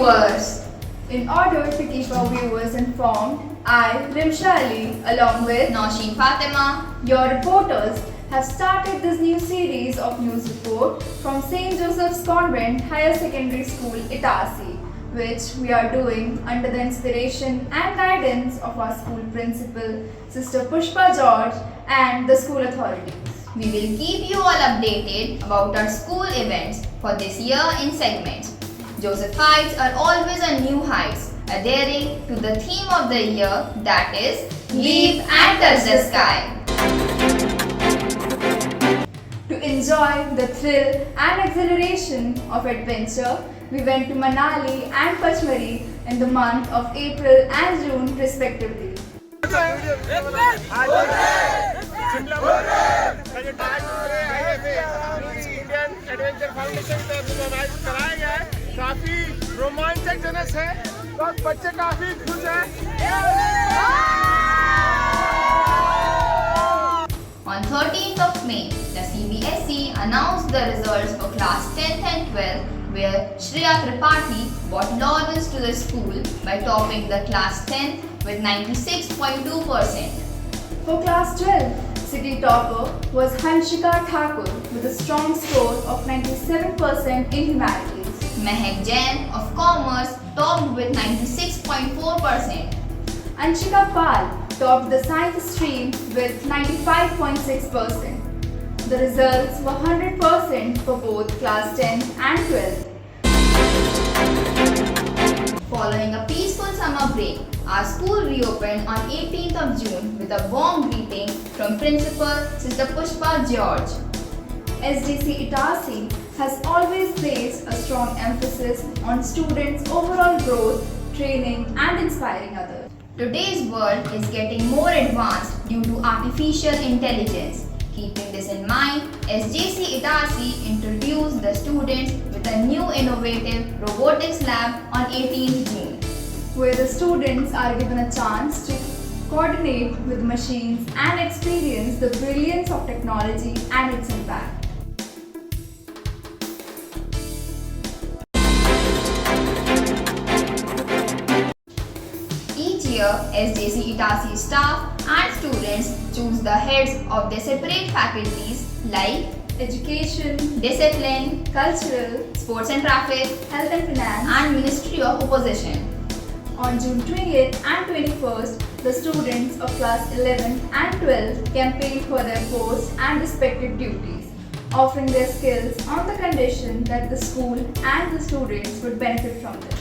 viewers. In order to keep our viewers informed, I, Rimsha Ali, along with Nausheen Fatima, your reporters, have started this new series of news report from St. Joseph's Convent Higher Secondary School, Itarsi, which we are doing under the inspiration and guidance of our school principal, Sister Pushpa George, and the school authorities. we will keep you all updated about our school events for this year in segments. Josephites are always on new heights, adhering to the theme of the year, that is, Leap and Touch the Sky. To enjoy the thrill and exhilaration of adventure, we went to Manali and Pachmari in the month of April and June respectively. Indian adventure foundation की तरफ से organise कराया गया है। काफी रोमांचक जनस है और बच्चे काफी खुश हैं। On 13th of May, the CBSE announced the results for class 10th and 12th, where Shreya Tripathi brought laurels to the school by topping the class 10th with 96.2%. For class 12, city topper was Hanshika Thakur with a strong score of 97% in humanities. Mehak Jain of Commerce topped with 96.4%. Anshika Pal topped the science stream with 95.6%. The results were 100% for both class 10 and 12. Following a peaceful summer break, our school reopened on 18th of June with a warm greeting from Principal Sister Pushpa George. SDC Itarsi has always placed a strong emphasis on students' overall growth, training and inspiring others. Today's world is getting more advanced due to artificial intelligence. Keeping this in mind, SJC Itarsi introduced the students with a new innovative robotics lab on 18th June, where the students are given a chance to coordinate with machines and experience the brilliance of technology and its impact. Each year, SJC Itarsi staff and students choose the heads of their separate faculties like Education, Discipline, Cultural, Sports and Traffic, Health and Finance. and Ministry of Opposition. On June 20th and 21st, the students of class 11 and 12 campaigned for their posts and respective duties, offering their skills on the condition that the school and the students would benefit from them.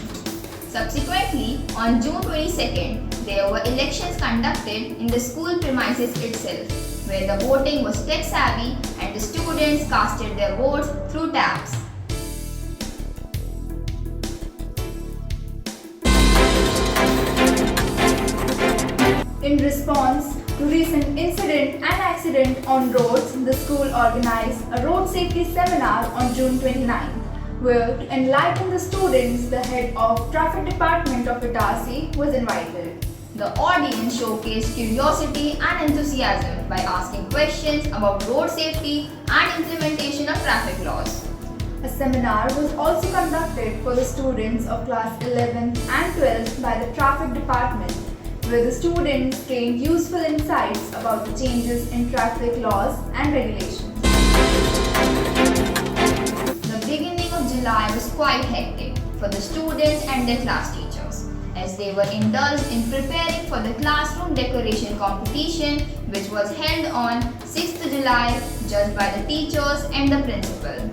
Subsequently, on June 22nd, there were elections conducted in the school premises itself, where the voting was tech-savvy and the students casted their votes through tabs. In response to recent incident and accident on roads, the school organized a road safety seminar on June 29, where to enlighten the students, the head of Traffic Department of Itarsi was invited. The audience showcased curiosity and enthusiasm by asking questions about road safety and implementation of traffic laws. A seminar was also conducted for the students of class 11 and 12 by the Traffic Department, where the students gained useful insights about the changes in traffic laws and regulations. The beginning of July was quite hectic for the students and their class teachers, as they were indulged in preparing for the classroom decoration competition, which was held on 6th July, judged by the teachers and the principal.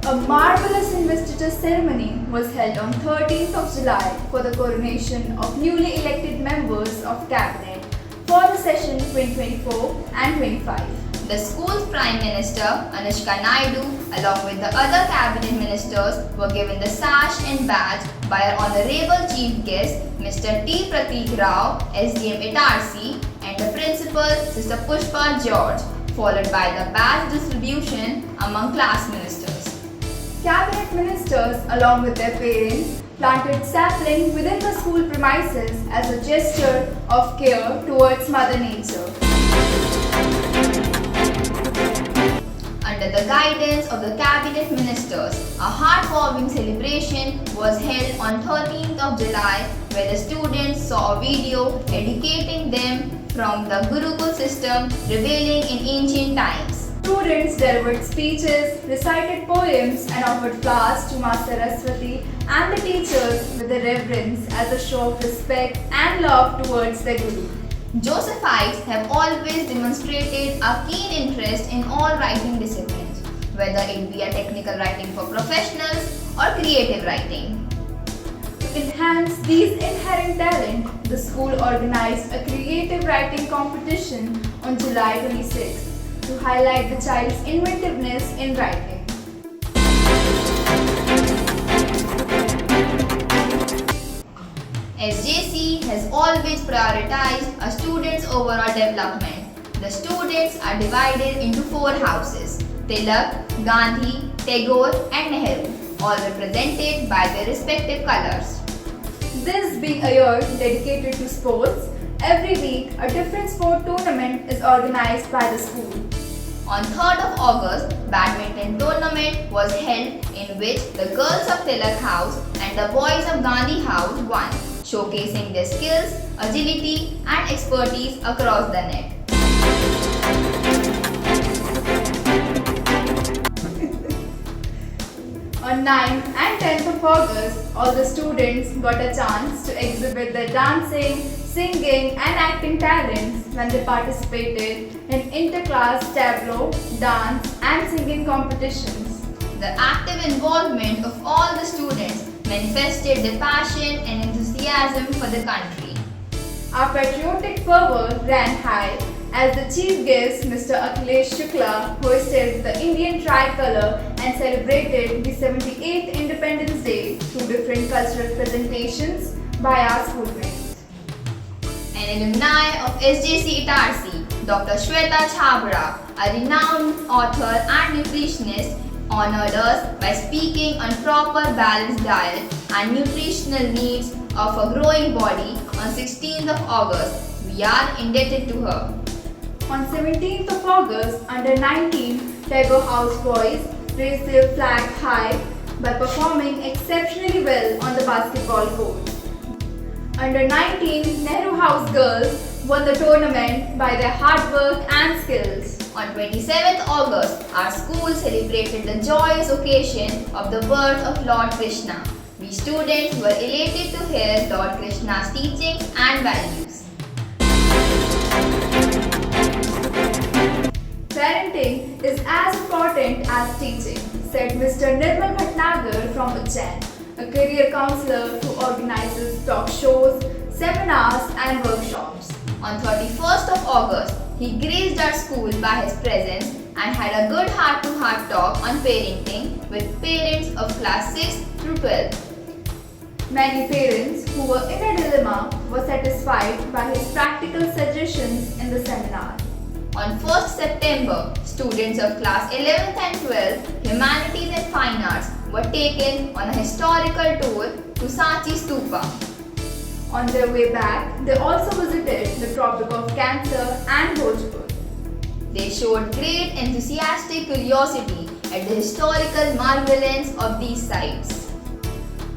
A marvelous investiture ceremony was held on 13th of July for the coronation of newly elected members of Cabinet for the session 2024 and 25. The school's Prime Minister, Anushka Naidu, along with the other cabinet ministers, were given the sash and badge by our Honorable Chief Guest, Mr. T. Pratik Rao, SDM Itarsi, and the Principal, Sister Pushpa George, followed by the badge distribution among class ministers. Cabinet ministers, along with their parents, planted sapling within the school premises as a gesture of care towards Mother Nature. A Under the guidance of the cabinet ministers, a heartwarming celebration was held on 13th of July where the students saw a video educating them from the Gurukul system prevailing in ancient times. Students delivered speeches, recited poems, and offered flowers to Ma Saraswati and the teachers with the reverence as a show of respect and love towards the Guru. Josephites have always demonstrated a keen interest in all writing disciplines, whether it be a technical writing for professionals or creative writing. To enhance these inherent talent, the school organized a creative writing competition on July 26 to highlight the child's inventiveness in writing. SJC has always prioritized a student's overall development. The students are divided into 4 houses: Tilak, Gandhi, Tagore and Nehru, all represented by their respective colors. This being a year dedicated to sports, every week a different sport tournament is organized by the school. On 3rd of August, badminton tournament was held in which the girls of Tilak House and the boys of Gandhi House won, showcasing their skills, agility and expertise across the net. On 9th and 10th of August, all the students got a chance to exhibit their dancing, singing and acting talents when they participated in inter-class tableau, dance and singing competitions. The active involvement of all the students manifested their passion and enthusiasm for the country. Our patriotic fervour ran high as the chief guest Mr. Akhilesh Shukla hoisted the Indian tricolour and celebrated the 78th Independence Day through different cultural presentations by our schoolmates. An alumni of SJC Itarsi, Dr. Shweta Chhabra, a renowned author and nutritionist, honored us by speaking on proper balanced diet and nutritional needs of a growing body on 16th of August. We are indebted to her. On 17th of August, under 19, Tagore House boys raised their flag high by performing exceptionally well on the basketball court. Under 19, Nehru House girls won the tournament by their hard work and skills. On 27th August, our school celebrated the joyous occasion of the birth of Lord Krishna. We students were elated to hear Lord Krishna's teachings and values. Parenting is as important as teaching, said Mr. Nirmal Bhatnagar from Ujjain, a career counselor who organizes talk shows, seminars and workshops. On 31st of August, he graced our school by his presence and had a good heart-to-heart talk on parenting with parents of class 6 through 12. Many parents who were in a dilemma were satisfied by his practical suggestions in the seminar. On 1st September, students of class 11th and 12th, Humanities and Fine Arts, were taken on a historical tour to Sanchi Stupa. On their way back, they also visited the Tropic of Cancer and Bhojpur. They showed great enthusiastic curiosity at the historical marvelance of these sites.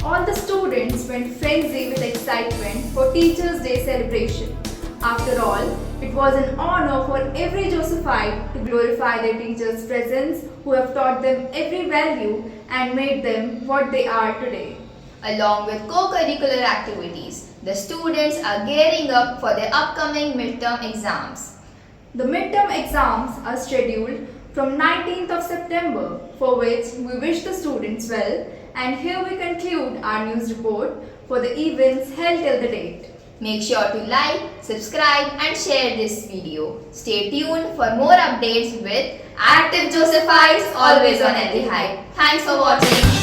All the students went frenzy with excitement for Teachers' Day celebration. After all, it was an honor for every Josephite to glorify their teachers' presence who have taught them every value and made them what they are today. Along with co-curricular activities, the students are gearing up for their upcoming midterm exams. The midterm exams are scheduled from 19th of September, for which we wish the students well, and here we conclude our news report for the events held till the date. Make sure to like, subscribe and share this video. Stay tuned for more updates with Active Josephites always on LD Hype. Thanks for watching.